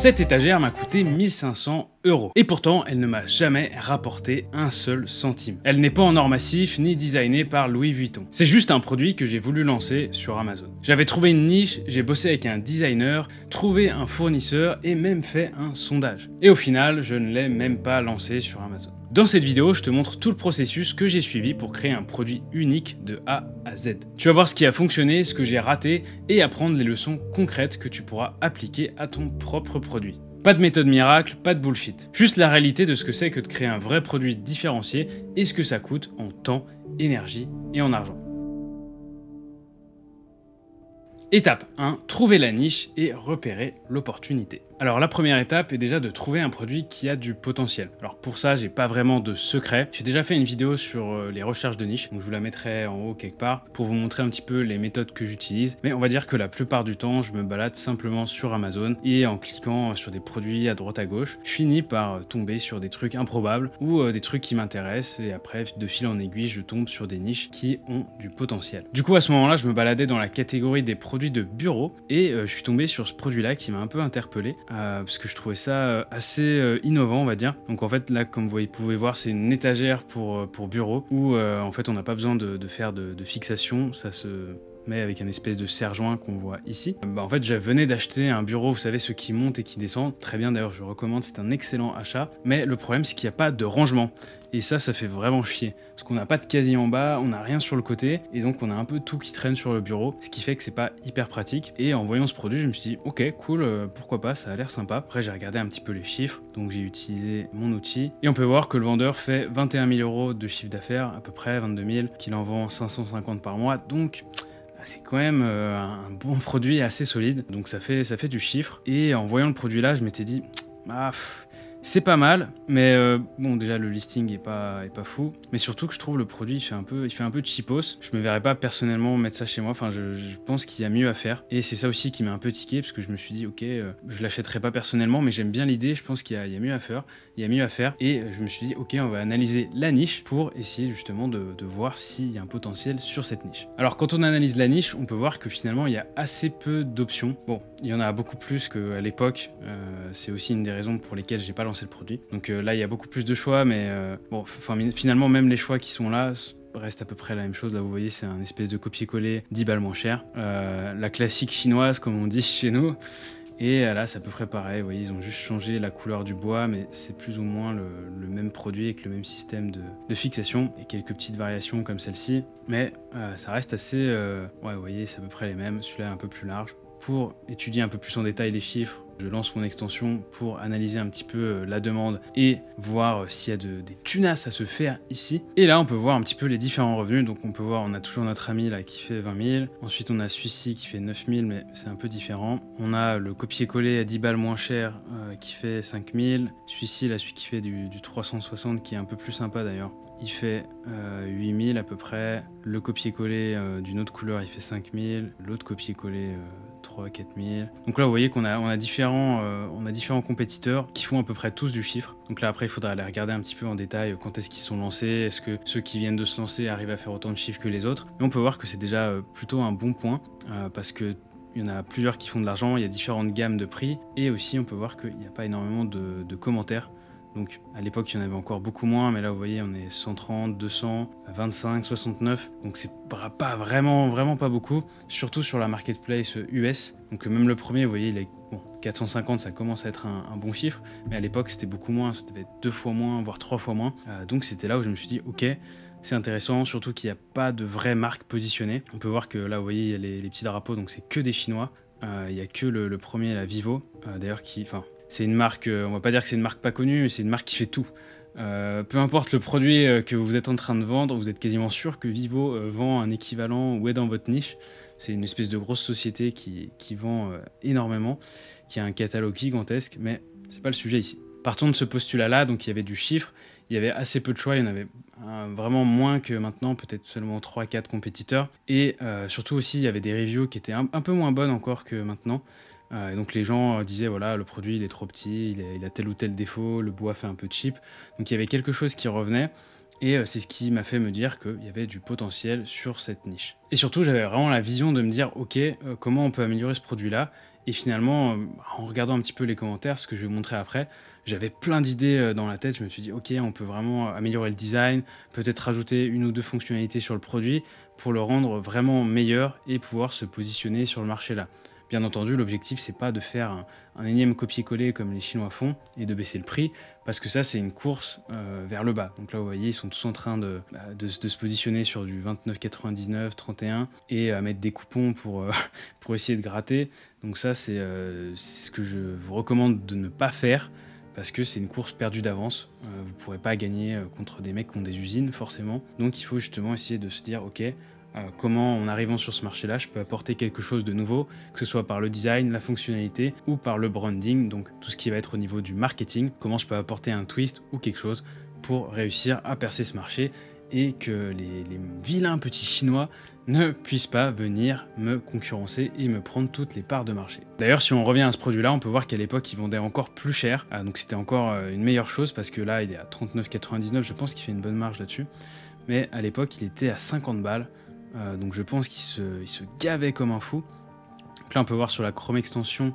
Cette étagère m'a coûté 1500 €. Et pourtant, elle ne m'a jamais rapporté un seul centime. Elle n'est pas en or massif ni designée par Louis Vuitton. C'est juste un produit que j'ai voulu lancer sur Amazon. J'avais trouvé une niche, j'ai bossé avec un designer, trouvé un fournisseur et même fait un sondage. Et au final, je ne l'ai même pas lancé sur Amazon. Dans cette vidéo, je te montre tout le processus que j'ai suivi pour créer un produit unique de A à Z. Tu vas voir ce qui a fonctionné, ce que j'ai raté et apprendre les leçons concrètes que tu pourras appliquer à ton propre produit. Pas de méthode miracle, pas de bullshit. Juste la réalité de ce que c'est que de créer un vrai produit différencié et ce que ça coûte en temps, énergie et en argent. Étape 1, trouver la niche et repérer l'opportunité. Alors la première étape est déjà de trouver un produit qui a du potentiel. Alors pour ça, j'ai pas vraiment de secret. J'ai déjà fait une vidéo sur les recherches de niche, donc je vous la mettrai en haut quelque part pour vous montrer un petit peu les méthodes que j'utilise. Mais on va dire que la plupart du temps, je me balade simplement sur Amazon et en cliquant sur des produits à droite à gauche, je finis par tomber sur des trucs improbables ou des trucs qui m'intéressent et après, de fil en aiguille, je tombe sur des niches qui ont du potentiel. Du coup, à ce moment-là, je me baladais dans la catégorie des produits de bureau et je suis tombé sur ce produit-là qui m'a un peu interpellé. Parce que je trouvais ça assez innovant, on va dire. Donc en fait là, comme vous pouvez voir, c'est une étagère pour bureau où en fait on n'a pas besoin de faire de fixation, ça se met avec un espèce de serre-joint qu'on voit ici. En fait, je venais d'acheter un bureau, vous savez, ceux qui montent et qui descendent. Très bien, d'ailleurs, je le recommande, c'est un excellent achat. Mais le problème, c'est qu'il n'y a pas de rangement. Et ça fait vraiment chier. Parce qu'on n'a pas de casier en bas, on n'a rien sur le côté. Et donc, on a un peu tout qui traîne sur le bureau. Ce qui fait que c'est pas hyper pratique. Et en voyant ce produit, je me suis dit, ok, cool, pourquoi pas, ça a l'air sympa. Après, j'ai regardé un petit peu les chiffres. Donc, j'ai utilisé mon outil. Et on peut voir que le vendeur fait 21 000 € de chiffre d'affaires, à peu près 22 000, qu'il en vend 550 par mois. Donc, c'est quand même un bon produit assez solide, donc ça fait du chiffre. Et en voyant le produit là, je m'étais dit, c'est pas mal, mais bon, déjà le listing est pas fou, mais surtout que je trouve le produit il fait un peu cheapos. Je me verrais pas personnellement mettre ça chez moi, enfin je pense qu'il y a mieux à faire, et c'est ça aussi qui m'a un peu tiqué, parce que je me suis dit ok, je l'achèterai pas personnellement, mais j'aime bien l'idée, je pense qu'il y a mieux à faire, et je me suis dit ok, on va analyser la niche pour essayer justement de voir s'il y a un potentiel sur cette niche. Alors quand on analyse la niche, on peut voir que finalement il y a assez peu d'options. Bon, il y en a beaucoup plus qu'à l'époque, c'est aussi une des raisons pour lesquelles j'ai pas lancé le produit. Donc là, il y a beaucoup plus de choix, mais bon, finalement, même les choix qui sont là reste à peu près la même chose. Là, vous voyez, c'est un espèce de copier-coller 10 balles moins cher. La classique chinoise, comme on dit chez nous. Et là, c'est à peu près pareil. Vous voyez, ils ont juste changé la couleur du bois, mais c'est plus ou moins le même produit avec le même système de fixation et quelques petites variations comme celle-ci. Mais ça reste assez... ouais, vous voyez, c'est à peu près les mêmes. Celui-là est un peu plus large. Pour étudier un peu plus en détail les chiffres, je lance mon extension pour analyser un petit peu la demande et voir s'il y a des tunasses à se faire ici. Et là, on peut voir un petit peu les différents revenus. Donc on peut voir, on a toujours notre ami là qui fait 20 000. Ensuite, on a celui-ci qui fait 9 000, mais c'est un peu différent. On a le copier-coller à 10 balles moins cher qui fait 5 000. Celui-ci, là, celui qui fait du 360 qui est un peu plus sympa d'ailleurs. Il fait 8 000 à peu près. Le copier-coller d'une autre couleur, il fait 5 000. L'autre copier-coller 3 4 000. Donc là, vous voyez qu'on a différents compétiteurs qui font à peu près tous du chiffre. Donc là, après, il faudra aller regarder un petit peu en détail quand est-ce qu'ils sont lancés. Est-ce que ceux qui viennent de se lancer arrivent à faire autant de chiffres que les autres? Mais on peut voir que c'est déjà plutôt un bon point parce que il y en a plusieurs qui font de l'argent, il y a différentes gammes de prix et aussi on peut voir qu'il n'y a pas énormément de commentaires. Donc à l'époque, il y en avait encore beaucoup moins, mais là, vous voyez, on est 130, 200, 25, 69. Donc c'est pas vraiment pas beaucoup, surtout sur la marketplace US. Donc même le premier, vous voyez, il est bon, 450, ça commence à être un bon chiffre, mais à l'époque, c'était beaucoup moins, ça devait être 2 fois moins, voire 3 fois moins. Donc c'était là où je me suis dit, ok, c'est intéressant, surtout qu'il n'y a pas de vraie marque positionnée. On peut voir que là, vous voyez, il y a les petits drapeaux, donc c'est que des Chinois. Il n'y a que le premier, la Vivo, d'ailleurs, c'est une marque, on va pas dire que c'est une marque pas connue, mais c'est une marque qui fait tout. Peu importe le produit que vous êtes en train de vendre, vous êtes quasiment sûr que Vivo vend un équivalent ou est dans votre niche. C'est une espèce de grosse société qui vend énormément, qui a un catalogue gigantesque, mais c'est pas le sujet ici. Partons de ce postulat-là, donc il y avait du chiffre, il y avait assez peu de choix, il y en avait vraiment moins que maintenant, peut-être seulement 3-4 compétiteurs. Et surtout aussi, il y avait des reviews qui étaient un peu moins bonnes encore que maintenant. Et donc les gens disaient voilà, le produit il est trop petit, il a tel ou tel défaut, le bois fait un peu cheap. Donc il y avait quelque chose qui revenait et c'est ce qui m'a fait me dire qu'il y avait du potentiel sur cette niche. Et surtout j'avais vraiment la vision de me dire ok, comment on peut améliorer ce produit là Et finalement, en regardant un petit peu les commentaires, ce que je vais vous montrer après, j'avais plein d'idées dans la tête. Je me suis dit, ok, on peut vraiment améliorer le design, peut-être rajouter une ou deux fonctionnalités sur le produit pour le rendre vraiment meilleur et pouvoir se positionner sur le marché là. Bien entendu, l'objectif, c'est pas de faire un énième copier-coller comme les Chinois font et de baisser le prix, parce que ça, c'est une course vers le bas. Donc là, vous voyez, ils sont tous en train de se positionner sur du 29,99, 31 et à mettre des coupons pour, pour essayer de gratter. Donc ça, c'est ce que je vous recommande de ne pas faire, parce que c'est une course perdue d'avance. Vous ne pourrez pas gagner contre des mecs qui ont des usines, forcément. Donc il faut justement essayer de se dire, ok, comment en arrivant sur ce marché-là, je peux apporter quelque chose de nouveau, que ce soit par le design, la fonctionnalité ou par le branding, donc tout ce qui va être au niveau du marketing, comment je peux apporter un twist ou quelque chose pour réussir à percer ce marché et que les vilains petits Chinois ne puissent pas venir me concurrencer et me prendre toutes les parts de marché. D'ailleurs, si on revient à ce produit-là, on peut voir qu'à l'époque, il vendait encore plus cher, donc c'était encore une meilleure chose parce que là, il est à 39,99, je pense qu'il fait une bonne marge là-dessus, mais à l'époque, il était à 50 balles. Donc je pense qu'il se gavait comme un fou. Donc là on peut voir sur la Chrome extension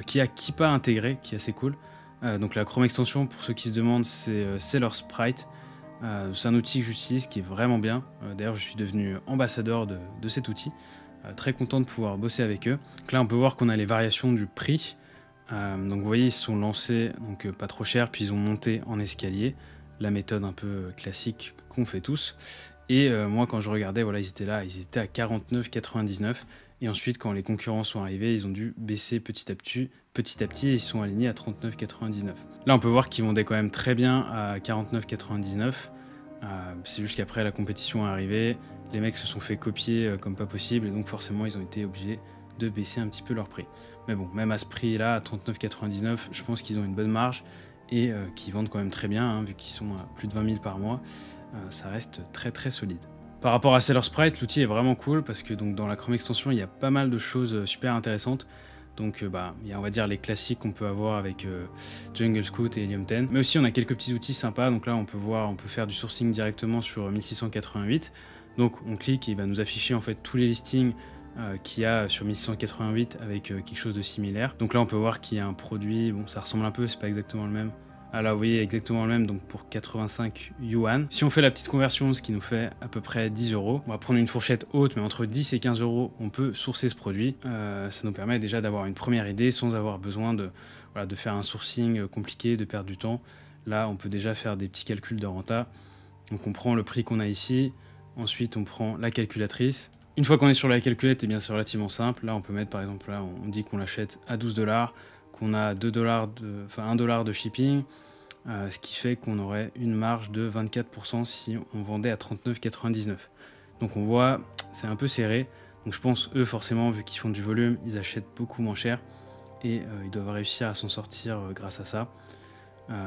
qui a Keepa intégré, qui est assez cool. Donc la Chrome extension, pour ceux qui se demandent, c'est Seller Sprite. C'est un outil que j'utilise qui est vraiment bien. D'ailleurs je suis devenu ambassadeur de cet outil. Très content de pouvoir bosser avec eux. Donc là on peut voir qu'on a les variations du prix. Donc vous voyez, ils se sont lancés donc pas trop cher, puis ils ont monté en escalier. La méthode un peu classique qu'on fait tous. Et moi, quand je regardais, voilà, ils étaient là, ils étaient à 49,99. Et ensuite, quand les concurrents sont arrivés, ils ont dû baisser petit à petit et ils sont alignés à 39,99. Là, on peut voir qu'ils vendaient quand même très bien à 49,99. C'est juste qu'après, la compétition est arrivée, les mecs se sont fait copier comme pas possible, et donc forcément, ils ont été obligés de baisser un petit peu leur prix. Mais bon, même à ce prix-là, à 39,99, je pense qu'ils ont une bonne marge et qu'ils vendent quand même très bien, hein, vu qu'ils sont à plus de 20 000 par mois. Ça reste très très solide. Par rapport à Seller Sprite, l'outil est vraiment cool parce que donc, dans la Chrome extension, il y a pas mal de choses super intéressantes. Donc il y a, on va dire, les classiques qu'on peut avoir avec Jungle Scout et Helium 10. Mais aussi on a quelques petits outils sympas. Donc là on peut faire du sourcing directement sur 1688. Donc on clique et il va nous afficher en fait tous les listings qu'il y a sur 1688 avec quelque chose de similaire. Donc là on peut voir qu'il y a un produit, bon ça ressemble un peu, c'est pas exactement le même. Ah là, vous voyez exactement le même, donc pour 85 yuan. Si on fait la petite conversion, ce qui nous fait à peu près 10 €, on va prendre une fourchette haute, mais entre 10 et 15 €, on peut sourcer ce produit. Ça nous permet déjà d'avoir une première idée sans avoir besoin de faire un sourcing compliqué, de perdre du temps. Là, on peut déjà faire des petits calculs de renta. Donc on prend le prix qu'on a ici, ensuite on prend la calculatrice. Une fois qu'on est sur la calculette, eh bien c'est relativement simple. Là, on peut mettre par exemple, là, on dit qu'on l'achète à 12 $, qu'on a 1 dollar de shipping, ce qui fait qu'on aurait une marge de 24% si on vendait à 39,99. Donc on voit, c'est un peu serré. Donc je pense, eux, forcément, vu qu'ils font du volume, ils achètent beaucoup moins cher et ils doivent réussir à s'en sortir grâce à ça.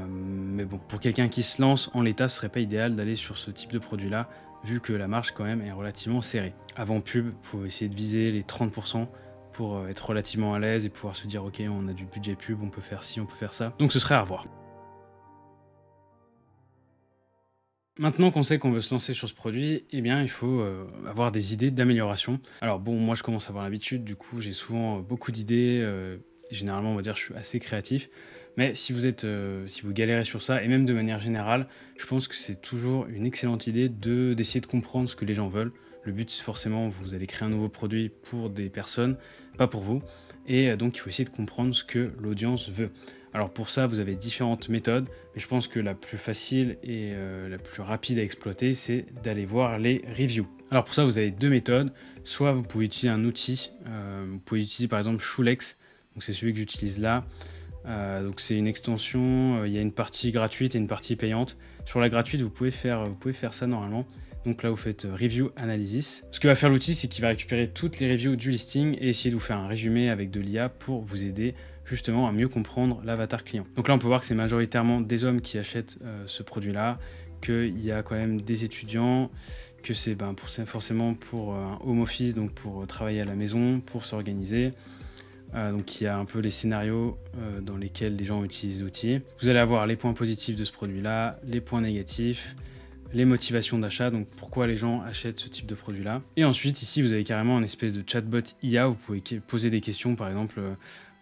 Mais bon, pour quelqu'un qui se lance en l'état, ce serait pas idéal d'aller sur ce type de produit-là, vu que la marge quand même est relativement serrée. Avant pub, il faut essayer de viser les 30% pour être relativement à l'aise et pouvoir se dire ok, on a du budget pub, on peut faire ci, on peut faire ça. Donc ce serait à revoir. Maintenant qu'on sait qu'on veut se lancer sur ce produit, eh bien il faut avoir des idées d'amélioration. Alors bon, moi je commence à avoir l'habitude, du coup j'ai souvent beaucoup d'idées. Généralement, on va dire, je suis assez créatif. Mais si vous galérez sur ça, et même de manière générale, je pense que c'est toujours une excellente idée d'essayer de comprendre ce que les gens veulent. Le but, c'est forcément, vous allez créer un nouveau produit pour des personnes, pas pour vous. Et donc, il faut essayer de comprendre ce que l'audience veut. Alors pour ça, vous avez différentes méthodes, mais je pense que la plus facile et la plus rapide à exploiter, c'est d'aller voir les reviews. Alors pour ça, vous avez deux méthodes. Soit vous pouvez utiliser un outil, vous pouvez utiliser par exemple Shulex. Donc c'est celui que j'utilise là. Donc c'est une extension, il y a une partie gratuite et une partie payante. Sur la gratuite, vous pouvez faire ça normalement. Donc là, vous faites Review Analysis. Ce que va faire l'outil, c'est qu'il va récupérer toutes les reviews du listing et essayer de vous faire un résumé avec de l'IA pour vous aider justement à mieux comprendre l'avatar client. Donc là, on peut voir que c'est majoritairement des hommes qui achètent ce produit-là, qu'il y a quand même des étudiants, que c'est forcément pour un home office, donc pour travailler à la maison, pour s'organiser. Donc il y a un peu les scénarios dans lesquels les gens utilisent l'outil. Vous allez avoir les points positifs de ce produit-là, les points négatifs, les motivations d'achat, donc pourquoi les gens achètent ce type de produit-là. Et ensuite, ici, vous avez carrément une espèce de chatbot IA, vous pouvez poser des questions, par exemple,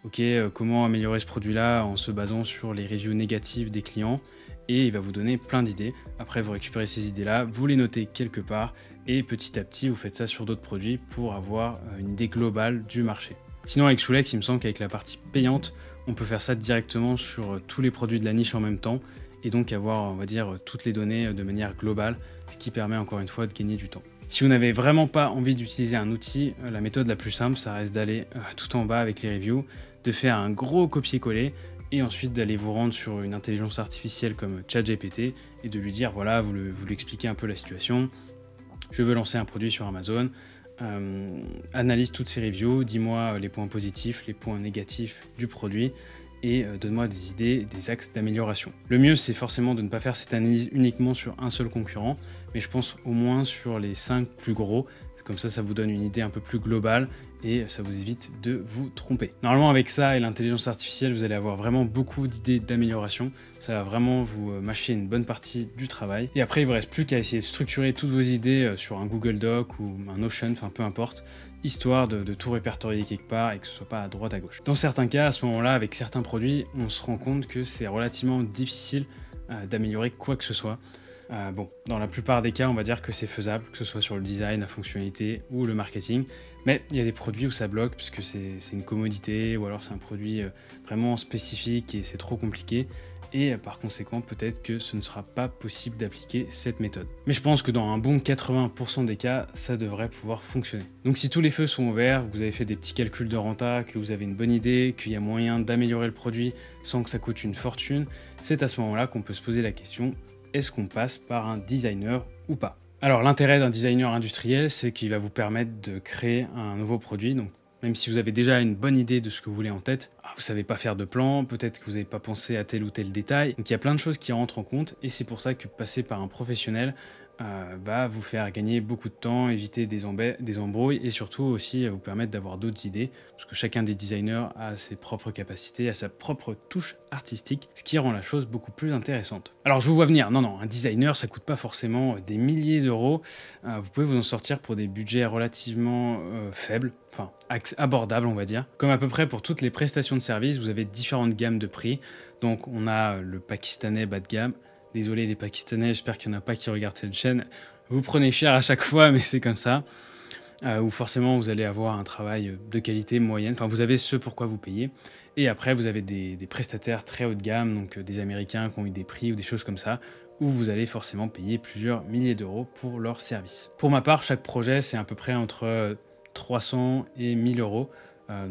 ok, comment améliorer ce produit-là en se basant sur les reviews négatives des clients, et il va vous donner plein d'idées. Après, vous récupérez ces idées-là, vous les notez quelque part, et petit à petit, vous faites ça sur d'autres produits pour avoir une idée globale du marché. Sinon, avec Shulex, il me semble qu'avec la partie payante, on peut faire ça directement sur tous les produits de la niche en même temps, et donc avoir, on va dire, toutes les données de manière globale, ce qui permet encore une fois de gagner du temps. Si vous n'avez vraiment pas envie d'utiliser un outil, la méthode la plus simple, ça reste d'aller tout en bas avec les reviews, de faire un gros copier-coller et ensuite d'aller vous rendre sur une intelligence artificielle comme ChatGPT et de lui dire, voilà, vous lui expliquez un peu la situation, je veux lancer un produit sur Amazon, analyse toutes ces reviews, dis-moi les points positifs, les points négatifs du produit, et donne-moi des idées, des axes d'amélioration. Le mieux, c'est forcément de ne pas faire cette analyse uniquement sur un seul concurrent, mais je pense au moins sur les 5 plus gros. Comme ça vous donne une idée un peu plus globale et ça vous évite de vous tromper. Normalement, avec ça et l'intelligence artificielle, vous allez avoir vraiment beaucoup d'idées d'amélioration. Ça va vraiment vous mâcher une bonne partie du travail. Et après, il ne vous reste plus qu'à essayer de structurer toutes vos idées sur un Google Doc ou un Notion, enfin peu importe, histoire de tout répertorier quelque part et que ce soit pas à droite à gauche. Dans certains cas, à ce moment-là, avec certains produits, on se rend compte que c'est relativement difficile d'améliorer quoi que ce soit. Bon, dans la plupart des cas, on va dire que c'est faisable, que ce soit sur le design, la fonctionnalité ou le marketing. Mais il y a des produits où ça bloque puisque c'est une commodité ou alors c'est un produit vraiment spécifique et c'est trop compliqué. Et par conséquent, peut-être que ce ne sera pas possible d'appliquer cette méthode. Mais je pense que dans un bon 80% des cas, ça devrait pouvoir fonctionner. Donc si tous les feux sont ouverts, que vous avez fait des petits calculs de renta, que vous avez une bonne idée, qu'il y a moyen d'améliorer le produit sans que ça coûte une fortune, c'est à ce moment-là qu'on peut se poser la question: est-ce qu'on passe par un designer ou pas? Alors l'intérêt d'un designer industriel, c'est qu'il va vous permettre de créer un nouveau produit. Donc même si vous avez déjà une bonne idée de ce que vous voulez en tête, vous savez pas faire de plan, peut-être que vous n'avez pas pensé à tel ou tel détail. Donc il y a plein de choses qui rentrent en compte et c'est pour ça que passer par un professionnel va vous faire gagner beaucoup de temps, éviter des embrouilles et surtout aussi vous permettre d'avoir d'autres idées, parce que chacun des designers a ses propres capacités, a sa propre touche artistique, ce qui rend la chose beaucoup plus intéressante. Alors je vous vois venir, non, un designer ça coûte pas forcément des milliers d'euros, vous pouvez vous en sortir pour des budgets relativement faibles, enfin abordables on va dire. Comme à peu près pour toutes les prestations de services, vous avez différentes gammes de prix, donc on a le pakistanais bas de gamme. Désolé les Pakistanais, j'espère qu'il n'y en a pas qui regardent cette chaîne. Vous prenez cher à chaque fois, mais c'est comme ça. Où forcément vous allez avoir un travail de qualité moyenne. Enfin, vous avez ce pourquoi vous payez. Et après, vous avez des prestataires très haut de gamme, donc des Américains qui ont eu des prix ou des choses comme ça, où vous allez forcément payer plusieurs milliers d'euros pour leur service. Pour ma part, chaque projet, c'est à peu près entre 300 et 1000 euros.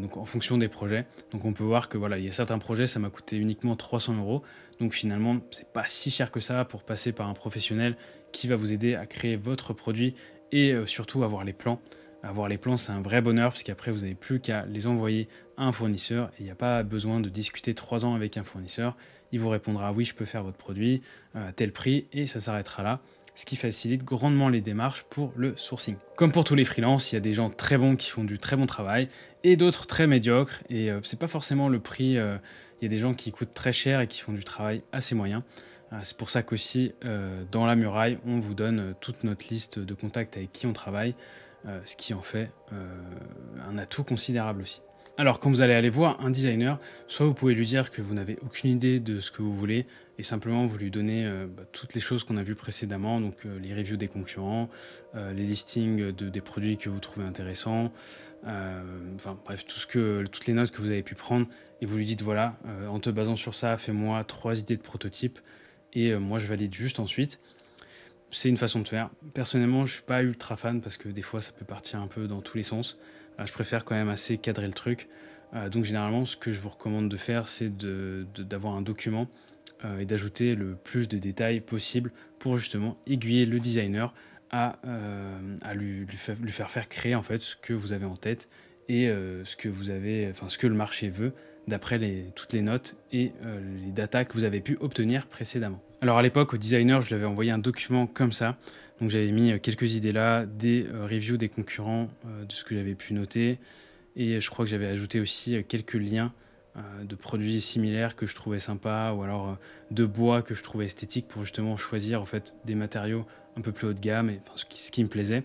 Donc en fonction des projets. Donc on peut voir que voilà, il y a certains projets, ça m'a coûté uniquement 300 euros. Donc finalement, c'est pas si cher que ça pour passer par un professionnel qui va vous aider à créer votre produit et surtout avoir les plans. Avoir les plans, c'est un vrai bonheur parce qu'après, vous n'avez plus qu'à les envoyer à un fournisseur et il n'y a pas besoin de discuter 3 ans avec un fournisseur. Il vous répondra oui, je peux faire votre produit à tel prix et ça s'arrêtera là. Ce qui facilite grandement les démarches pour le sourcing. Comme pour tous les freelances, il y a des gens très bons qui font du très bon travail et d'autres très médiocres et c'est pas forcément le prix. Il y a des gens qui coûtent très cher et qui font du travail assez moyen. C'est pour ça qu'aussi dans la muraille, on vous donne toute notre liste de contacts avec qui on travaille, ce qui en fait un atout considérable aussi. Alors quand vous allez aller voir un designer, soit vous pouvez lui dire que vous n'avez aucune idée de ce que vous voulez et simplement vous lui donnez toutes les choses qu'on a vues précédemment, donc les reviews des concurrents, les listings des produits que vous trouvez intéressants, enfin bref, toutes les notes que vous avez pu prendre et vous lui dites voilà, en te basant sur ça, fais-moi 3 idées de prototypes et moi je valide juste ensuite. C'est une façon de faire. Personnellement, je suis pas ultra fan parce que des fois ça peut partir un peu dans tous les sens. Je préfère quand même assez cadrer le truc. Donc généralement, ce que je vous recommande de faire, c'est d'avoir un document et d'ajouter le plus de détails possible pour justement aiguiller le designer à lui faire créer en fait ce que vous avez en tête et ce que le marché veut d'après toutes les notes et les datas que vous avez pu obtenir précédemment. Alors à l'époque, au designer, je lui avais envoyé un document comme ça. Donc j'avais mis quelques idées là, des reviews des concurrents, de ce que j'avais pu noter. Et je crois que j'avais ajouté aussi quelques liens de produits similaires que je trouvais sympas, ou alors de bois que je trouvais esthétique pour justement choisir en fait des matériaux un peu plus haut de gamme, et ce qui me plaisait.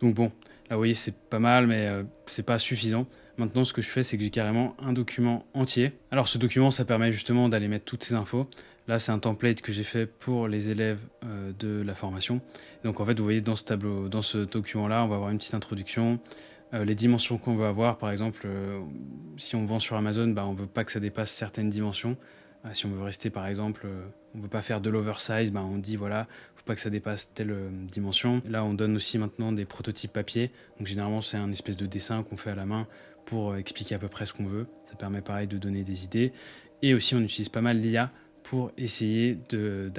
Donc bon, là vous voyez c'est pas mal, mais c'est pas suffisant. Maintenant, ce que je fais, c'est que j'ai carrément un document entier. Alors ce document, ça permet justement d'aller mettre toutes ces infos. Là, c'est un template que j'ai fait pour les élèves de la formation. Donc en fait, vous voyez dans ce tableau, dans ce document-là, on va avoir une petite introduction, les dimensions qu'on veut avoir. Par exemple, si on vend sur Amazon, bah, on ne veut pas que ça dépasse certaines dimensions. Si on veut rester, par exemple, on ne veut pas faire de l'oversize, bah, on dit voilà, faut pas que ça dépasse telle dimension. Là, on donne aussi maintenant des prototypes papier. Donc généralement, c'est un espèce de dessin qu'on fait à la main pour expliquer à peu près ce qu'on veut. Ça permet pareil de donner des idées. Et aussi, on utilise pas mal l'IA pour essayer de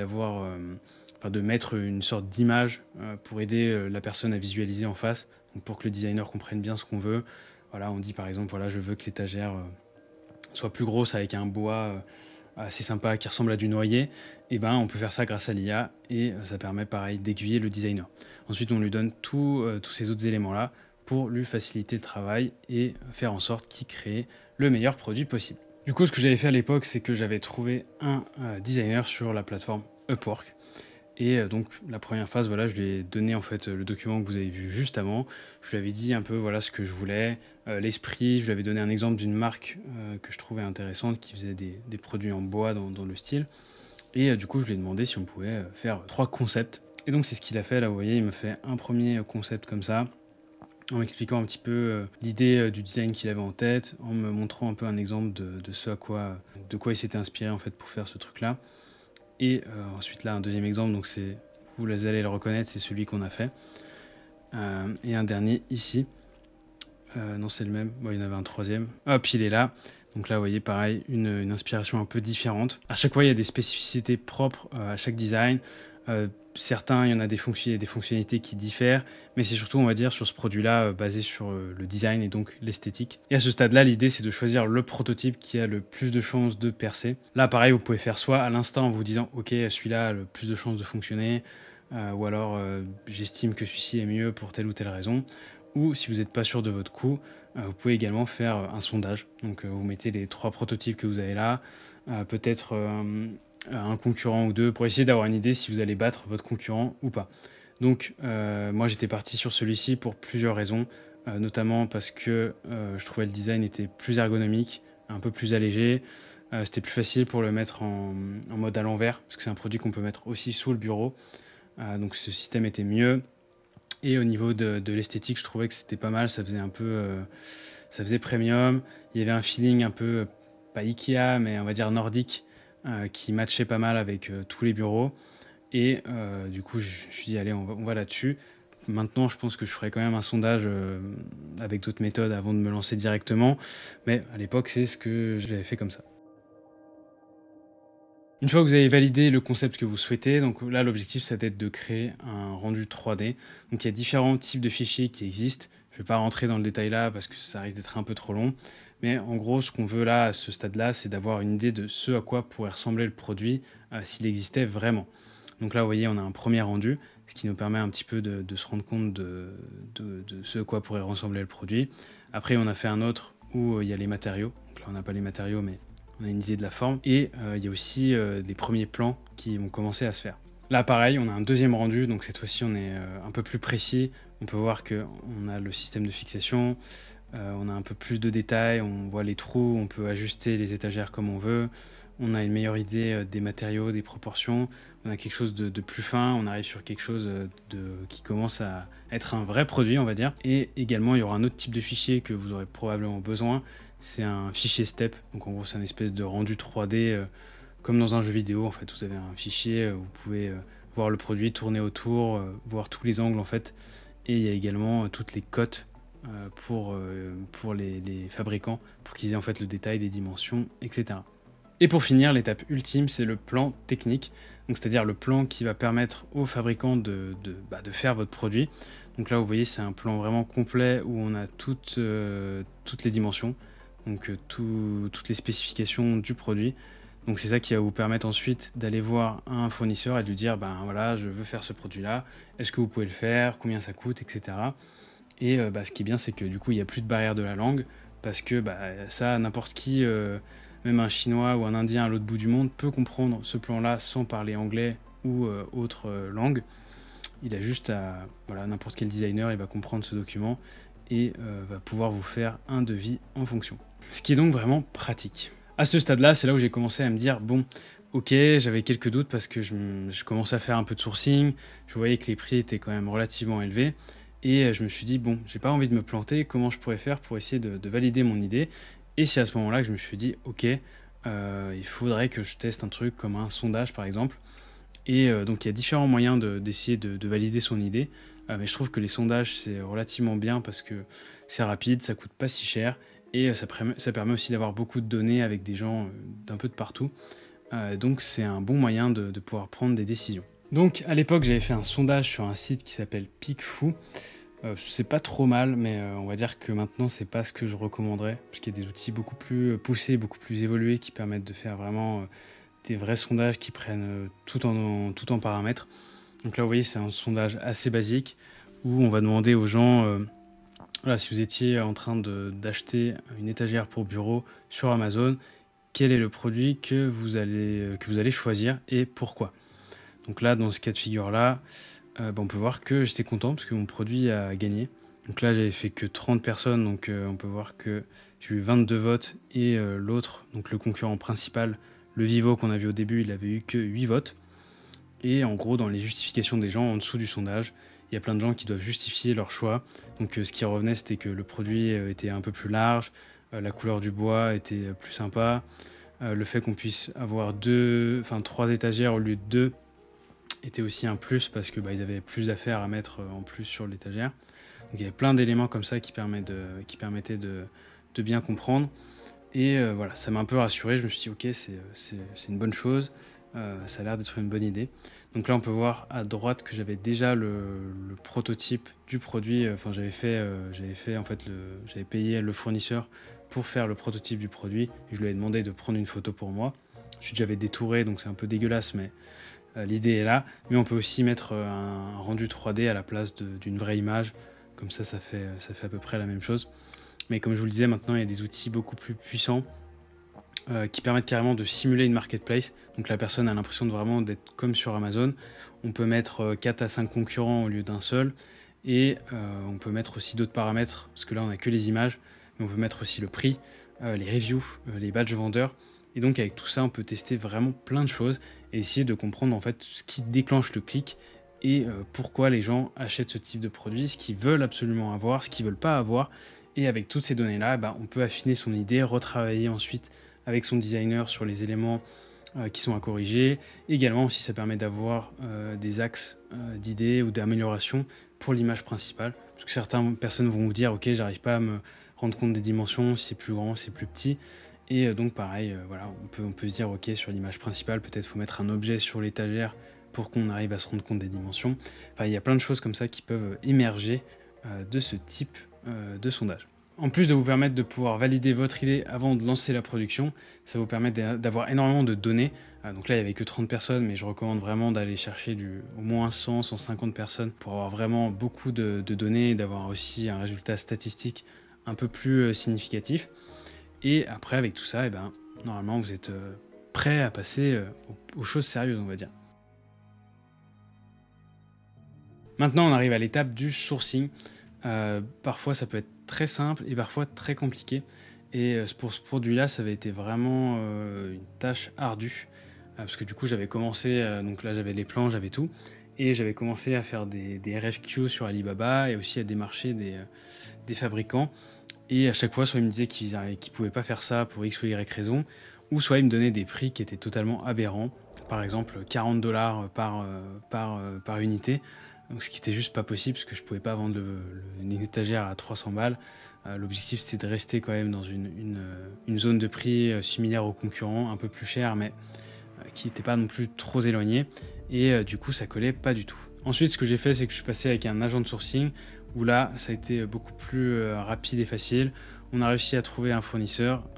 mettre une sorte d'image pour aider la personne à visualiser en face, donc pour que le designer comprenne bien ce qu'on veut. Voilà, on dit par exemple, voilà, je veux que l'étagère soit plus grosse avec un bois assez sympa qui ressemble à du noyer. Et ben, on peut faire ça grâce à l'IA et ça permet pareil d'aiguiller le designer. Ensuite, on lui donne tous ces autres éléments-là pour lui faciliter le travail et faire en sorte qu'il crée le meilleur produit possible. Du coup, ce que j'avais fait à l'époque, c'est que j'avais trouvé un designer sur la plateforme Upwork. Et donc la première phase, voilà, je lui ai donné en fait le document que vous avez vu juste avant. Je lui avais dit un peu voilà ce que je voulais, l'esprit. Je lui avais donné un exemple d'une marque que je trouvais intéressante qui faisait des produits en bois dans le style. Et du coup, je lui ai demandé si on pouvait faire 3 concepts. Et donc c'est ce qu'il a fait là, vous voyez, il me fait un premier concept comme ça, en m'expliquant un petit peu l'idée du design qu'il avait en tête, en me montrant un peu un exemple de ce à quoi, de quoi il s'était inspiré en fait pour faire ce truc-là. Et ensuite là un deuxième exemple, donc c'est, vous allez le reconnaître, c'est celui qu'on a fait. Et un dernier ici. Non, c'est le même. Bon, il y en avait un troisième. Hop, il est là. Donc là, vous voyez, pareil, une inspiration un peu différente. À chaque fois, il y a des spécificités propres à chaque design. Certains, il y en a des fonctionnalités qui diffèrent, mais c'est surtout, on va dire, sur ce produit-là, basé sur le design et donc l'esthétique. Et à ce stade-là, l'idée, c'est de choisir le prototype qui a le plus de chances de percer. Là, pareil, vous pouvez faire soit à l'instant en vous disant, ok, celui-là a le plus de chances de fonctionner, ou alors j'estime que celui-ci est mieux pour telle ou telle raison. Ou si vous n'êtes pas sûr de votre coût, vous pouvez également faire un sondage. Donc vous mettez les 3 prototypes que vous avez là, peut-être un concurrent ou 2, pour essayer d'avoir une idée si vous allez battre votre concurrent ou pas. Donc moi j'étais parti sur celui-ci pour plusieurs raisons, notamment parce que je trouvais le design était plus ergonomique, un peu plus allégé, c'était plus facile pour le mettre en mode à l'envers, parce que c'est un produit qu'on peut mettre aussi sous le bureau, donc ce système était mieux. Et au niveau de l'esthétique, je trouvais que c'était pas mal, ça faisait un peu, ça faisait premium, il y avait un feeling un peu, pas Ikea, mais on va dire nordique, qui matchait pas mal avec tous les bureaux. Et du coup, je me suis dit, allez, on va là-dessus. Maintenant, je pense que je ferai quand même un sondage avec d'autres méthodes avant de me lancer directement. Mais à l'époque, c'est ce que j'avais fait comme ça. Une fois que vous avez validé le concept que vous souhaitez, donc là l'objectif ça va être de créer un rendu 3D. Donc il y a différents types de fichiers qui existent. Je ne vais pas rentrer dans le détail là parce que ça risque d'être un peu trop long. Mais en gros ce qu'on veut là à ce stade-là, c'est d'avoir une idée de ce à quoi pourrait ressembler le produit s'il existait vraiment. Donc là vous voyez on a un premier rendu, ce qui nous permet un petit peu de se rendre compte de ce à quoi pourrait ressembler le produit. Après on a fait un autre où il y a les matériaux. Donc là on n'a pas les matériaux mais on a une idée de la forme, et il y a aussi des premiers plans qui vont commencer à se faire. Là pareil, on a un deuxième rendu, donc cette fois-ci on est un peu plus précis. On peut voir qu'on a le système de fixation, on a un peu plus de détails, on voit les trous, on peut ajuster les étagères comme on veut, on a une meilleure idée des matériaux, des proportions, on a quelque chose de plus fin, on arrive sur quelque chose qui commence à être un vrai produit, on va dire. Et également, il y aura un autre type de fichier que vous aurez probablement besoin, c'est un fichier step. Donc en gros, c'est une espèce de rendu 3D comme dans un jeu vidéo. En fait, vous avez un fichier, vous pouvez voir le produit, tourner autour, voir tous les angles en fait. Et il y a également toutes les cotes pour les fabricants, pour qu'ils aient en fait le détail des dimensions, etc. Et pour finir, l'étape ultime, c'est le plan technique, donc c'est-à-dire le plan qui va permettre aux fabricants de faire votre produit. Donc là, vous voyez, c'est un plan vraiment complet où on a toutes les dimensions, donc toutes les spécifications du produit. Donc c'est ça qui va vous permettre ensuite d'aller voir un fournisseur et de lui dire, ben voilà, je veux faire ce produit-là, est-ce que vous pouvez le faire, combien ça coûte, etc. Et ce qui est bien, c'est que du coup, il n'y a plus de barrière de la langue, parce que ça, n'importe qui... même un Chinois ou un Indien à l'autre bout du monde peut comprendre ce plan-là sans parler anglais ou autre langue. Il a juste à... Voilà, n'importe quel designer, il va comprendre ce document et va pouvoir vous faire un devis en fonction. Ce qui est donc vraiment pratique. À ce stade-là, c'est là où j'ai commencé à me dire, bon, ok, j'avais quelques doutes parce que je commençais à faire un peu de sourcing, je voyais que les prix étaient quand même relativement élevés, et je me suis dit, bon, j'ai pas envie de me planter, comment je pourrais faire pour essayer de valider mon idée? Et c'est à ce moment-là que je me suis dit, ok, il faudrait que je teste un truc comme un sondage par exemple. Et donc il y a différents moyens d'essayer de valider son idée, mais je trouve que les sondages c'est relativement bien parce que c'est rapide, ça coûte pas si cher, et ça permet aussi d'avoir beaucoup de données avec des gens d'un peu de partout. Donc c'est un bon moyen de pouvoir prendre des décisions. Donc à l'époque j'avais fait un sondage sur un site qui s'appelle PickFu. C'est pas trop mal, mais on va dire que maintenant c'est pas ce que je recommanderais, parce qu'il y a des outils beaucoup plus poussés, beaucoup plus évolués qui permettent de faire vraiment des vrais sondages qui prennent tout en paramètres. Donc là vous voyez c'est un sondage assez basique où on va demander aux gens voilà, si vous étiez en train d'acheter une étagère pour bureau sur Amazon, quel est le produit que vous allez choisir et pourquoi. Donc là dans ce cas de figure là, on peut voir que j'étais content parce que mon produit a gagné. Donc là j'avais fait que 30 personnes, donc on peut voir que j'ai eu 22 votes et l'autre, donc le concurrent principal, le Vivo qu'on a vu au début, il avait eu que 8 votes. Et en gros dans les justifications des gens en dessous du sondage, il y a plein de gens qui doivent justifier leur choix. Donc ce qui revenait c'était que le produit était un peu plus large, la couleur du bois était plus sympa, le fait qu'on puisse avoir 3 étagères au lieu de 2 était aussi un plus parce que ils avaient plus d'affaires à mettre en plus sur l'étagère. Donc il y avait plein d'éléments comme ça qui permettaient de bien comprendre. Et voilà, ça m'a un peu rassuré. Je me suis dit ok, c'est une bonne chose, ça a l'air d'être une bonne idée. Donc là on peut voir à droite que j'avais déjà le prototype du produit. Enfin j'avais payé le fournisseur pour faire le prototype du produit. Et je lui ai demandé de prendre une photo pour moi. J'avais détouré donc c'est un peu dégueulasse, mais l'idée est là, mais on peut aussi mettre un rendu 3D à la place d'une vraie image, comme ça fait à peu près la même chose. Mais comme je vous le disais, maintenant il y a des outils beaucoup plus puissants qui permettent carrément de simuler une marketplace. Donc la personne a l'impression vraiment d'être comme sur Amazon. On peut mettre 4 à 5 concurrents au lieu d'un seul, et on peut mettre aussi d'autres paramètres, parce que là on n'a que les images, mais on peut mettre aussi le prix, les reviews, les badges vendeurs. Et donc avec tout ça, on peut tester vraiment plein de choses et essayer de comprendre en fait ce qui déclenche le clic et pourquoi les gens achètent ce type de produit, ce qu'ils veulent absolument avoir, ce qu'ils veulent pas avoir. Et avec toutes ces données-là, on peut affiner son idée, retravailler ensuite avec son designer sur les éléments qui sont à corriger. Également aussi, ça permet d'avoir des axes d'idées ou d'amélioration pour l'image principale. Parce que certaines personnes vont vous dire, ok, j'arrive pas à me rendre compte des dimensions, si c'est plus grand, si c'est plus petit. Et donc pareil, voilà, on peut se dire ok, sur l'image principale peut-être faut mettre un objet sur l'étagère pour qu'on arrive à se rendre compte des dimensions. Enfin il y a plein de choses comme ça qui peuvent émerger de ce type de sondage. En plus de vous permettre de pouvoir valider votre idée avant de lancer la production, ça vous permet d'avoir énormément de données. Donc là il n'y avait que 30 personnes, mais je recommande vraiment d'aller chercher au moins 100, 150 personnes pour avoir vraiment beaucoup de données et d'avoir aussi un résultat statistique un peu plus significatif. Et après, avec tout ça, normalement, vous êtes prêt à passer aux choses sérieuses, on va dire. Maintenant, on arrive à l'étape du sourcing. Parfois, ça peut être très simple et parfois très compliqué. Et pour ce produit-là, ça avait été vraiment une tâche ardue. Parce que du coup, j'avais commencé, donc là, j'avais les plans, j'avais tout. Et j'avais commencé à faire des RFQ sur Alibaba et aussi à démarcher des fabricants. Et à chaque fois, soit ils me disaient qu'ils ne pouvaient pas faire ça pour X ou Y raison, ou soit ils me donnaient des prix qui étaient totalement aberrants. Par exemple, 40 $ par unité, donc ce qui était juste pas possible parce que je pouvais pas vendre une étagère à 300 balles. L'objectif c'était de rester quand même dans une zone de prix similaire aux concurrents, un peu plus cher, mais qui n'était pas non plus trop éloigné. Et du coup, ça collait pas du tout. Ensuite, ce que j'ai fait, c'est que je suis passé avec un agent de sourcing, où là, ça a été beaucoup plus rapide et facile. On a réussi à trouver un fournisseur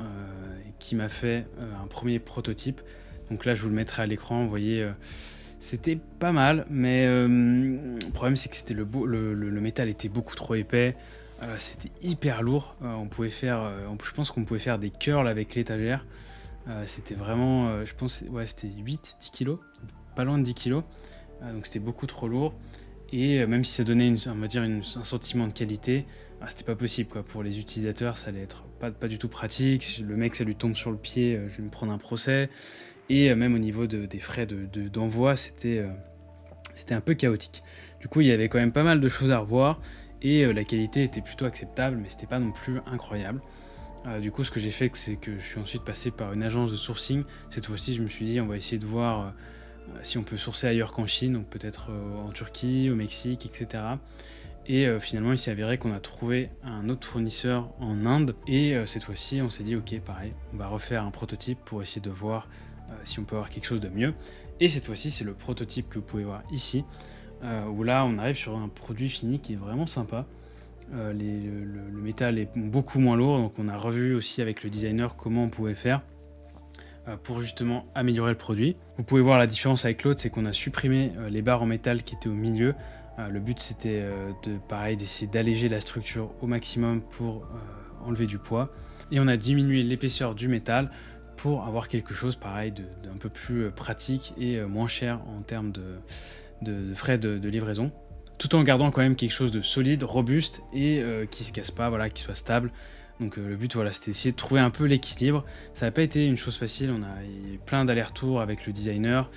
qui m'a fait un premier prototype. Donc là, je vous le mettrai à l'écran, vous voyez, c'était pas mal, mais le problème, c'est que le métal était beaucoup trop épais, c'était hyper lourd. Je pense qu'on pouvait faire des curls avec l'étagère. C'était vraiment, je pense, ouais, c'était 8-10 kilos, pas loin de 10 kilos, donc c'était beaucoup trop lourd. Et même si ça donnait un sentiment de qualité, c'était pas possible quoi. Pour les utilisateurs, ça allait être pas du tout pratique. Le mec, ça lui tombe sur le pied, je vais me prendre un procès. Et même au niveau des frais d'envoi, c'était un peu chaotique. Du coup, il y avait quand même pas mal de choses à revoir et la qualité était plutôt acceptable, mais c'était pas non plus incroyable. Du coup, ce que j'ai fait, c'est que je suis ensuite passé par une agence de sourcing. Cette fois-ci, je me suis dit, on va essayer de voir si on peut sourcer ailleurs qu'en Chine, donc peut-être en Turquie, au Mexique, etc. Et finalement, il s'est avéré qu'on a trouvé un autre fournisseur en Inde. Et cette fois-ci, on s'est dit, ok, pareil, on va refaire un prototype pour essayer de voir si on peut avoir quelque chose de mieux. Et cette fois-ci, c'est le prototype que vous pouvez voir ici, où là, on arrive sur un produit fini qui est vraiment sympa. Le métal est beaucoup moins lourd, donc on a revu aussi avec le designer comment on pouvait faire pour justement améliorer le produit. Vous pouvez voir la différence avec l'autre, c'est qu'on a supprimé les barres en métal qui étaient au milieu. Le but c'était d'essayer d'alléger la structure au maximum pour enlever du poids. Et on a diminué l'épaisseur du métal pour avoir quelque chose pareil d'un peu plus pratique et moins cher en termes de frais de livraison, tout en gardant quand même quelque chose de solide, robuste et qui se casse pas, voilà, qui soit stable. Donc le but, voilà, c'était d'essayer de trouver un peu l'équilibre. Ça n'a pas été une chose facile, on a eu plein d'allers-retours avec le designer.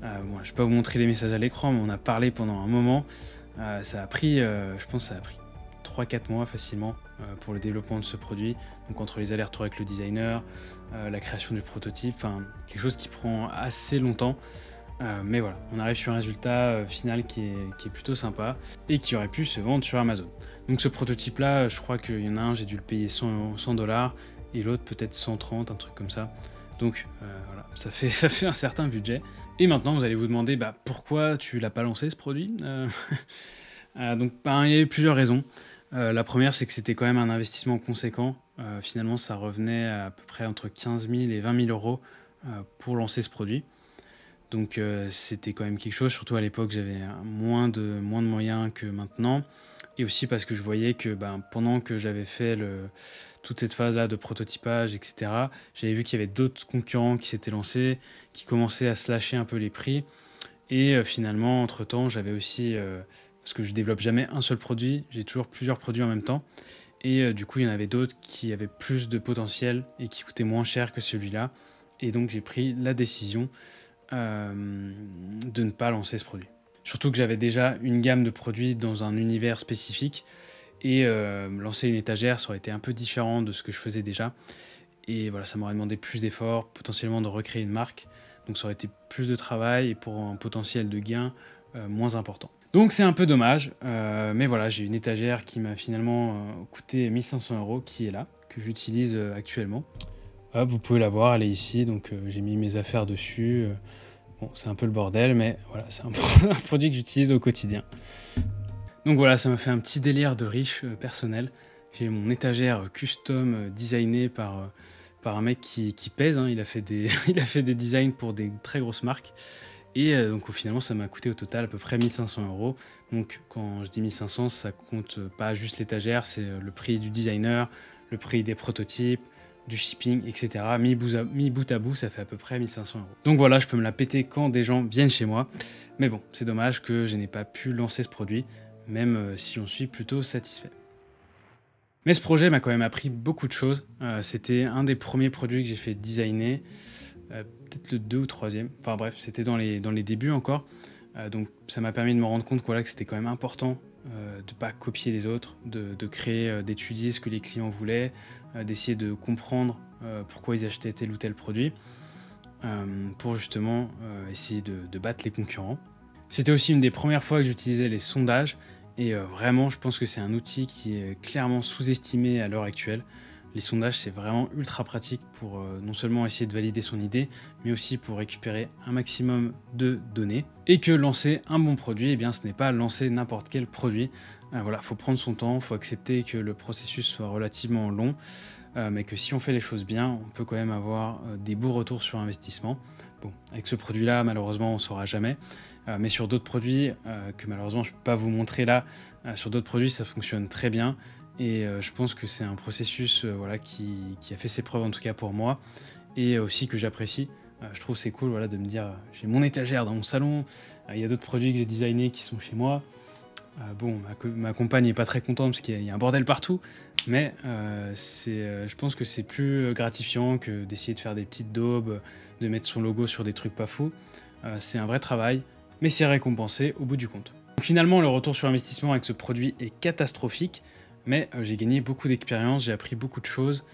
Bon, je ne vais pas vous montrer les messages à l'écran, mais on a parlé pendant un moment. Ça a pris, je pense que ça a pris 3-4 mois facilement pour le développement de ce produit. Donc entre les allers-retours avec le designer, la création du prototype, enfin quelque chose qui prend assez longtemps. Mais voilà, on arrive sur un résultat final qui est plutôt sympa et qui aurait pu se vendre sur Amazon. Donc ce prototype là, je crois qu'il y en a un, j'ai dû le payer 100 $ et l'autre peut-être 130, un truc comme ça. Donc voilà, ça fait un certain budget. Et maintenant vous allez vous demander pourquoi tu l'as pas lancé ce produit. Donc il y a eu plusieurs raisons. La première, c'est que c'était quand même un investissement conséquent. Finalement ça revenait à peu près entre 15 000 et 20 000 euros pour lancer ce produit. Donc c'était quand même quelque chose, surtout à l'époque j'avais moins de moyens que maintenant. Et aussi parce que je voyais que pendant que j'avais fait toute cette phase-là de prototypage, etc., j'avais vu qu'il y avait d'autres concurrents qui s'étaient lancés, qui commençaient à slasher un peu les prix. Et finalement, entre-temps, j'avais aussi, parce que je développe jamais un seul produit, j'ai toujours plusieurs produits en même temps. Et du coup, il y en avait d'autres qui avaient plus de potentiel et qui coûtaient moins cher que celui-là. Et donc j'ai pris la décision de ne pas lancer ce produit. Surtout que j'avais déjà une gamme de produits dans un univers spécifique et lancer une étagère, ça aurait été un peu différent de ce que je faisais déjà. Et voilà, ça m'aurait demandé plus d'efforts, potentiellement de recréer une marque. Donc ça aurait été plus de travail et pour un potentiel de gain moins important. Donc c'est un peu dommage, mais voilà, j'ai une étagère qui m'a finalement coûté 1500 € qui est là, que j'utilise actuellement. Hop, vous pouvez la voir, elle est ici, donc j'ai mis mes affaires dessus. Bon, c'est un peu le bordel, mais voilà, c'est un produit que j'utilise au quotidien. Donc voilà, ça m'a fait un petit délire de riche personnel. J'ai mon étagère custom designée par un mec qui pèse, hein. Il a fait des designs pour des très grosses marques. Et donc finalement, ça m'a coûté au total à peu près 1500 €. Donc quand je dis 1500, ça compte pas juste l'étagère, c'est le prix du designer, le prix des prototypes, du shipping, etc. Mis bout à bout, ça fait à peu près 1500 €. Donc voilà, je peux me la péter quand des gens viennent chez moi. Mais bon, c'est dommage que je n'ai pas pu lancer ce produit, même si j'en suis plutôt satisfait. Mais ce projet m'a quand même appris beaucoup de choses. C'était un des premiers produits que j'ai fait designer, peut-être le 2 ou 3e. Enfin bref, c'était dans les débuts encore. Donc ça m'a permis de me rendre compte que c'était quand même important de ne pas copier les autres, de créer, d'étudier ce que les clients voulaient, d'essayer de comprendre pourquoi ils achetaient tel ou tel produit, pour justement essayer de battre les concurrents. C'était aussi une des premières fois que j'utilisais les sondages, et vraiment je pense que c'est un outil qui est clairement sous-estimé à l'heure actuelle. Les sondages, c'est vraiment ultra pratique pour non seulement essayer de valider son idée, mais aussi pour récupérer un maximum de données. Et que lancer un bon produit, eh bien, ce n'est pas lancer n'importe quel produit. Voilà, faut prendre son temps, faut accepter que le processus soit relativement long, mais que si on fait les choses bien, on peut quand même avoir des beaux retours sur investissement. Bon, avec ce produit-là, malheureusement, on ne saura jamais. Mais sur d'autres produits, que malheureusement je ne peux pas vous montrer là, sur d'autres produits, ça fonctionne très bien. Et je pense que c'est un processus voilà, qui a fait ses preuves, en tout cas pour moi, et aussi que j'apprécie. Je trouve c'est cool de me dire, j'ai mon étagère dans mon salon, il y a d'autres produits que j'ai designés qui sont chez moi, Bon, ma compagne n'est pas très contente parce qu'il y a un bordel partout, mais je pense que c'est plus gratifiant que d'essayer de faire des petites daubes, de mettre son logo sur des trucs pas fous. C'est un vrai travail, mais c'est récompensé au bout du compte. Donc, finalement, le retour sur investissement avec ce produit est catastrophique, mais j'ai gagné beaucoup d'expérience, j'ai appris beaucoup de choses.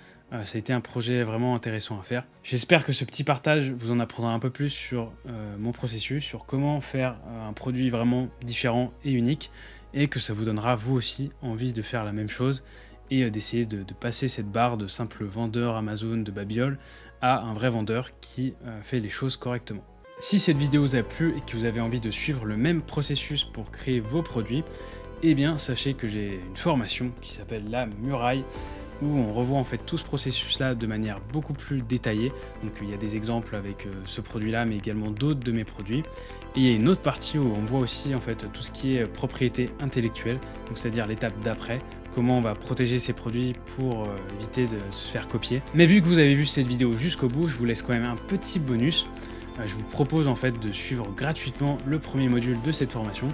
Ça a été un projet vraiment intéressant à faire. J'espère que ce petit partage vous en apprendra un peu plus sur mon processus, sur comment faire un produit vraiment différent et unique, et que ça vous donnera vous aussi envie de faire la même chose et d'essayer de passer cette barre de simple vendeur Amazon de Babiole à un vrai vendeur qui fait les choses correctement. Si cette vidéo vous a plu et que vous avez envie de suivre le même processus pour créer vos produits, eh bien sachez que j'ai une formation qui s'appelle La Muraille, où on revoit en fait tout ce processus-là de manière beaucoup plus détaillée. Donc il y a des exemples avec ce produit-là, mais également d'autres de mes produits. Et il y a une autre partie où on voit aussi en fait tout ce qui est propriété intellectuelle, donc c'est-à-dire l'étape d'après, comment on va protéger ces produits pour éviter de se faire copier. Mais vu que vous avez vu cette vidéo jusqu'au bout, je vous laisse quand même un petit bonus. Je vous propose en fait de suivre gratuitement le premier module de cette formation.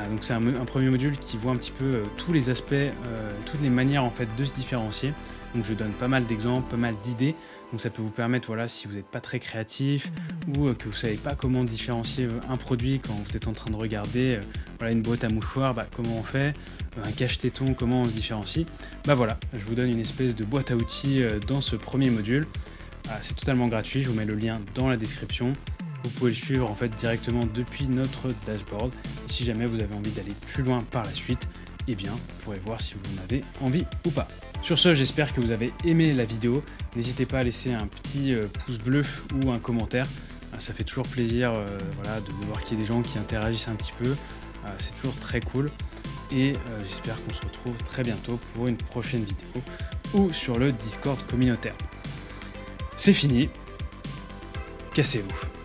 Donc c'est un premier module qui voit un petit peu tous les aspects, toutes les manières en fait de se différencier. Donc je donne pas mal d'exemples, pas mal d'idées. Donc ça peut vous permettre, voilà, si vous n'êtes pas très créatif ou que vous savez pas comment différencier un produit quand vous êtes en train de regarder voilà, une boîte à mouchoirs, comment on fait, un cache-téton, comment on se différencie. Voilà, je vous donne une espèce de boîte à outils dans ce premier module. C'est totalement gratuit, je vous mets le lien dans la description. Vous pouvez le suivre en fait directement depuis notre dashboard. Et si jamais vous avez envie d'aller plus loin par la suite, eh bien, vous pourrez voir si vous en avez envie ou pas. Sur ce, j'espère que vous avez aimé la vidéo. N'hésitez pas à laisser un petit pouce bleu ou un commentaire. Ça fait toujours plaisir voilà, de voir qu'il y a des gens qui interagissent un petit peu. C'est toujours très cool. Et j'espère qu'on se retrouve très bientôt pour une prochaine vidéo ou sur le Discord communautaire. C'est fini. Cassez-vous.